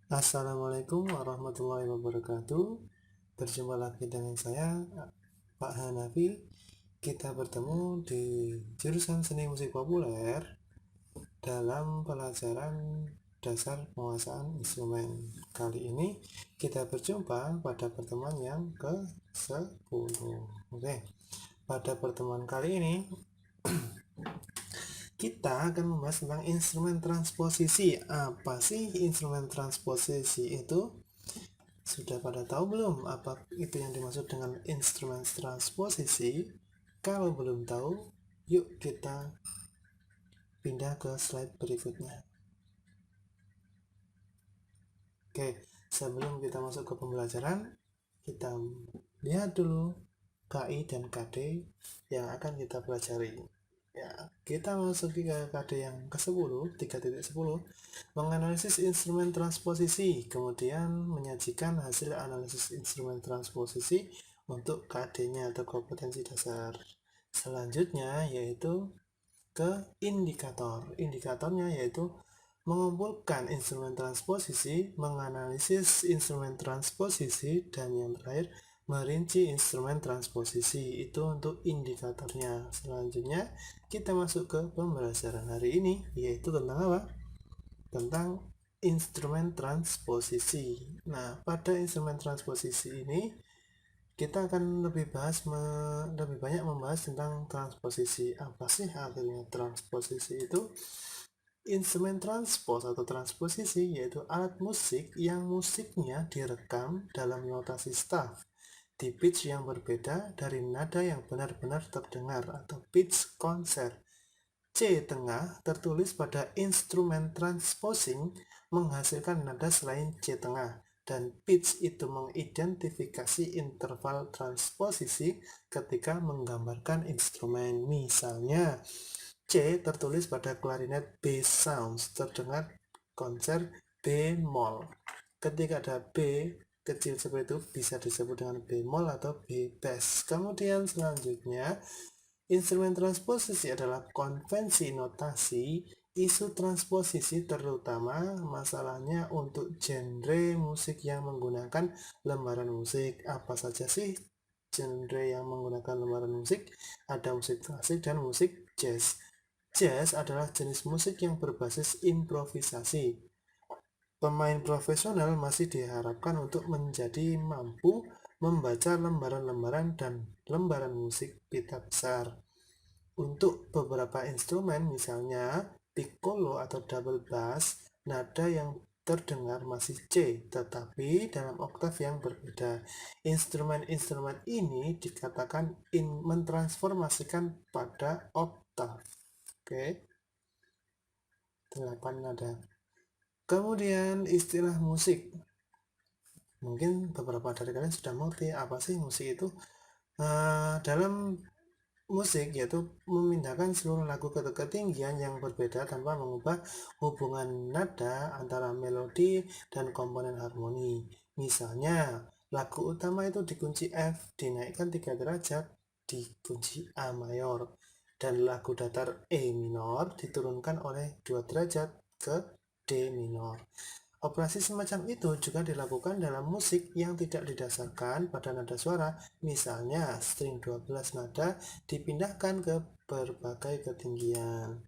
Assalamualaikum warahmatullahi wabarakatuh. Berjumpa lagi dengan saya, Pak Hanafi. Kita bertemu di jurusan Seni Musik Populer dalam pelajaran dasar penguasaan instrumen. Kali ini kita berjumpa pada pertemuan yang ke-10. Oke. Pada pertemuan kali ini kita akan membahas tentang instrumen transposisi. Apa sih instrumen transposisi itu? Sudah pada tahu belum apa itu yang dimaksud dengan instrumen transposisi? Kalau belum tahu, yuk kita pindah ke slide berikutnya. Oke, sebelum kita masuk ke pembelajaran, kita lihat dulu KI dan KD yang akan kita pelajari. Ya, kita masuk ke KD yang ke-10, 3.10, menganalisis instrumen transposisi, kemudian menyajikan hasil analisis instrumen transposisi untuk KD-nya atau kompetensi dasar. Selanjutnya yaitu ke indikator. Indikatornya yaitu mengumpulkan instrumen transposisi, menganalisis instrumen transposisi, dan yang terakhir merinci instrumen transposisi. Itu untuk indikatornya. Selanjutnya kita masuk ke pembelajaran hari ini, yaitu tentang apa? Tentang instrumen transposisi. Nah, pada instrumen transposisi ini kita akan lebih banyak membahas tentang transposisi. Apa sih artinya transposisi itu? Instrumen transpos atau transposisi yaitu alat musik yang musiknya direkam dalam notasi staff di pitch yang berbeda dari nada yang benar-benar terdengar atau pitch konser. C tengah tertulis pada instrumen transposing menghasilkan nada selain C tengah, dan pitch itu mengidentifikasi interval transposisi ketika menggambarkan instrumen. Misalnya, C tertulis pada klarinet B sounds terdengar konser bemol. Ketika ada B kecil seperti itu bisa disebut dengan bemol atau B bass. Kemudian selanjutnya, instrumen transposisi adalah konvensi notasi isu transposisi, terutama masalahnya untuk genre musik yang menggunakan lembaran musik. Apa saja sih genre yang menggunakan lembaran musik? Ada musik klasik dan musik jazz. Jazz adalah jenis musik yang berbasis improvisasi. Pemain profesional masih diharapkan untuk menjadi mampu membaca lembaran-lembaran dan lembaran musik pita besar. Untuk beberapa instrumen, misalnya piccolo atau double bass, nada yang terdengar masih C, tetapi dalam oktav yang berbeda. Instrumen-instrumen ini dikatakan mentransformasikan pada oktav. Oke, 8 nada. Kemudian istilah musik. Mungkin beberapa dari kalian sudah mengerti apa sih musik itu. Dalam musik yaitu memindahkan seluruh lagu ke ketinggian yang berbeda tanpa mengubah hubungan nada antara melodi dan komponen harmoni. Misalnya, lagu utama itu di kunci F dinaikkan 3 derajat di kunci A mayor, dan lagu datar E minor diturunkan oleh 2 derajat ke D minor. Operasi semacam itu juga dilakukan dalam musik yang tidak didasarkan pada nada suara. Misalnya, string 12 nada dipindahkan ke berbagai ketinggian.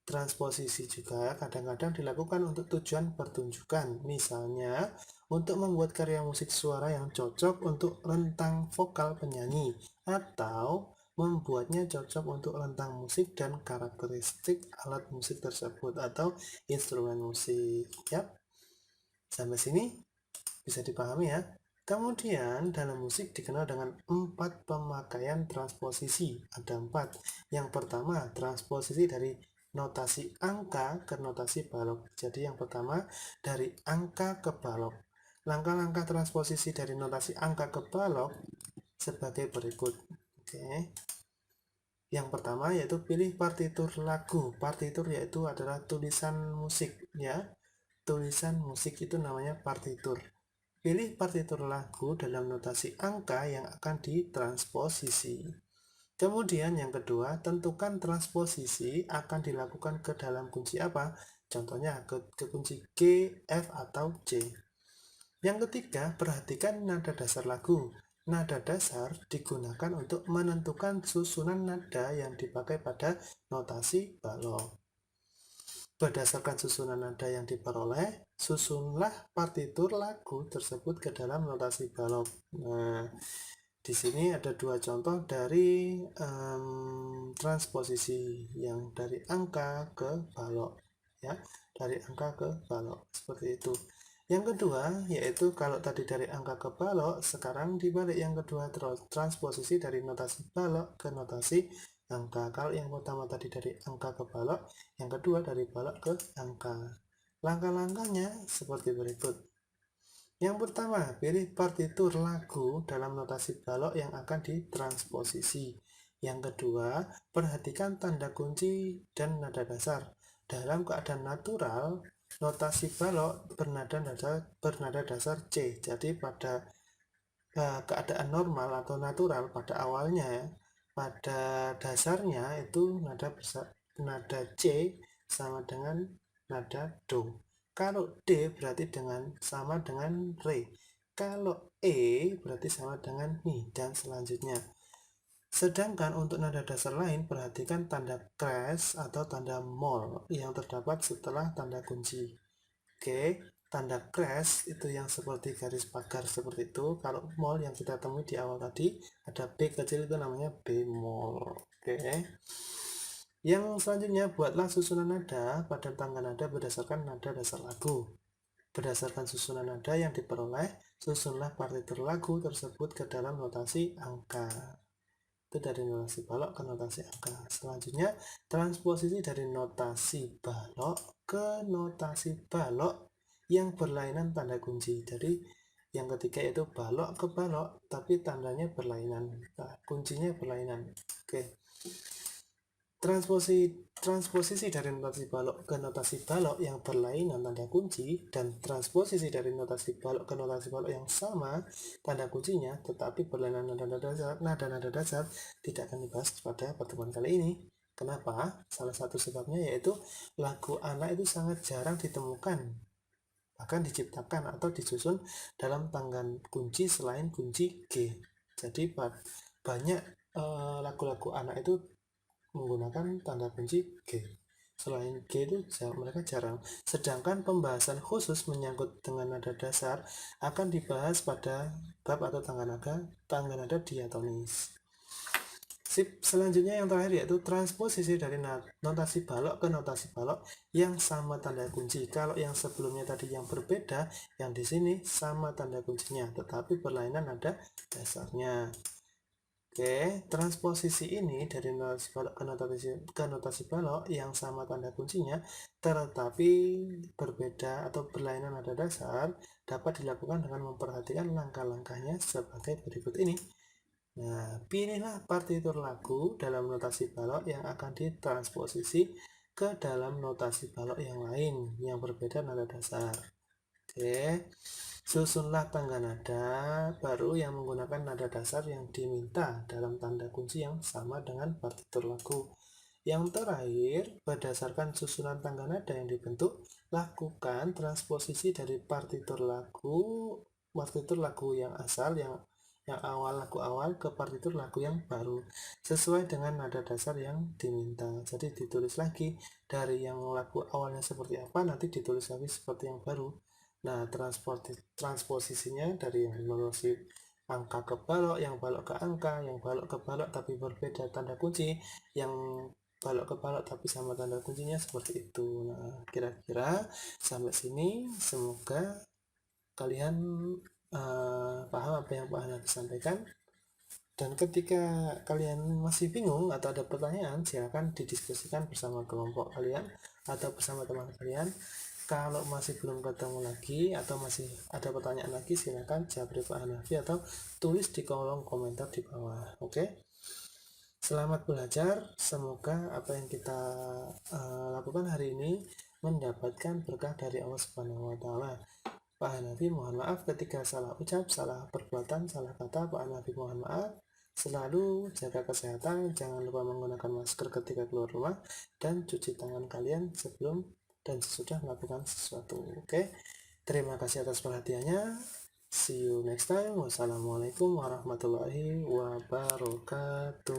Transposisi juga kadang-kadang dilakukan untuk tujuan pertunjukan. Misalnya, untuk membuat karya musik suara yang cocok untuk rentang vokal penyanyi, atau membuatnya cocok untuk rentang musik dan karakteristik alat musik tersebut atau instrumen musik. Yap. Sampai sini bisa dipahami ya. Kemudian dalam musik dikenal dengan 4 pemakaian transposisi. Ada 4. Yang pertama, transposisi dari notasi angka ke notasi balok. Jadi yang pertama dari angka ke balok. Langkah-langkah transposisi dari notasi angka ke balok sebagai berikut. Oke. Yang pertama yaitu pilih partitur lagu. Partitur yaitu adalah tulisan musik ya. Tulisan musik itu namanya partitur. Pilih partitur lagu dalam notasi angka yang akan ditransposisi. Kemudian yang kedua, tentukan transposisi akan dilakukan ke dalam kunci apa? Contohnya ke kunci G, F, atau C. Yang ketiga, perhatikan nada dasar lagu. Nada dasar digunakan untuk menentukan susunan nada yang dipakai pada notasi balok. Berdasarkan susunan nada yang diperoleh, susunlah partitur lagu tersebut ke dalam notasi balok. Nah, di sini ada dua contoh dari transposisi yang dari angka ke balok, ya, dari angka ke balok seperti itu. Yang kedua yaitu kalau tadi dari angka ke balok, sekarang dibalik yang kedua transposisi dari notasi balok ke notasi angka. Kalau yang pertama tadi dari angka ke balok, yang kedua dari balok ke angka. Langkah-langkahnya seperti berikut. Yang pertama, pilih partitur lagu dalam notasi balok yang akan ditransposisi. Yang kedua, perhatikan tanda kunci dan nada dasar. Dalam keadaan natural, notasi balok bernada dasar C. Jadi pada keadaan normal atau natural pada awalnya, pada dasarnya itu nada C sama dengan nada Do. Kalau D berarti sama dengan Re. Kalau E berarti sama dengan Mi, dan selanjutnya. Sedangkan untuk nada dasar lain, perhatikan tanda crash atau tanda mol yang terdapat setelah tanda kunci. Oke, tanda crash itu yang seperti garis pagar seperti itu. Kalau mol yang kita temui di awal tadi, ada B kecil itu namanya bemol. Oke. Yang selanjutnya, buatlah susunan nada pada tangga nada berdasarkan nada dasar lagu. Berdasarkan susunan nada yang diperoleh, susunlah partitur lagu tersebut ke dalam notasi angka. Itu dari notasi balok ke notasi angka. Selanjutnya, transposisi dari notasi balok ke notasi balok yang berlainan tanda kunci. Jadi yang ketiga itu balok ke balok, tapi tandanya berlainan, nah, kuncinya berlainan. Oke. Transposisi dari notasi balok ke notasi balok yang berlainan tanda kunci, dan transposisi dari notasi balok ke notasi balok yang sama tanda kuncinya tetapi berlainan nada-nada dasar tidak akan dibahas pada pertemuan kali ini. Kenapa? Salah satu sebabnya yaitu lagu anak itu sangat jarang ditemukan, bahkan diciptakan atau disusun dalam tangga kunci selain kunci G. Jadi banyak lagu-lagu anak itu menggunakan tanda kunci G. Selain G itu mereka jarang. Sedangkan pembahasan khusus menyangkut dengan nada dasar akan dibahas pada bab atau tangga nada diatonis. Selanjutnya yang terakhir yaitu transposisi dari notasi balok ke notasi balok yang sama tanda kunci. Kalau yang sebelumnya tadi yang berbeda, yang di sini sama tanda kuncinya, tetapi berlainan nada dasarnya. Oke, transposisi ini dari notasi balok ke notasi balok yang sama tanda kuncinya tetapi berbeda atau berlainan nada dasar dapat dilakukan dengan memperhatikan langkah-langkahnya sebagai berikut ini. Nah, pilihlah partitur lagu dalam notasi balok yang akan ditransposisi ke dalam notasi balok yang lain yang berbeda nada dasar. Oke. Susunlah tangga nada baru yang menggunakan nada dasar yang diminta dalam tanda kunci yang sama dengan partitur lagu. Yang terakhir, berdasarkan susunan tangga nada yang dibentuk, lakukan transposisi dari partitur lagu yang asal, yang awal lagu awal ke partitur lagu yang baru sesuai dengan nada dasar yang diminta. Jadi ditulis lagi dari yang lagu awalnya seperti apa, nanti ditulis lagi seperti yang baru. Nah, transposisinya dari yang notasi angka ke balok, yang balok ke angka, yang balok ke balok tapi berbeda tanda kunci, yang balok ke balok tapi sama tanda kuncinya, seperti itu. Nah, kira-kira sampai sini semoga kalian paham apa yang Pak Hanafi sampaikan. Dan ketika kalian masih bingung atau ada pertanyaan, silakan didiskusikan bersama kelompok kalian atau bersama teman kalian. Kalau masih belum ketemu lagi atau masih ada pertanyaan lagi, silakan japri Pak Hanafi atau tulis di kolom komentar di bawah. Oke? Selamat belajar. Semoga apa yang kita lakukan hari ini mendapatkan berkah dari Allah Subhanahu wa taala. Pak Hanafi mohon maaf ketika salah ucap, salah perbuatan, salah kata. Pak Hanafi mohon maaf. Selalu jaga kesehatan, jangan lupa menggunakan masker ketika keluar rumah, dan cuci tangan kalian sebelum dan sesudah melakukan sesuatu. Oke, terima kasih atas perhatiannya. See you next time. Wassalamualaikum warahmatullahi wabarakatuh.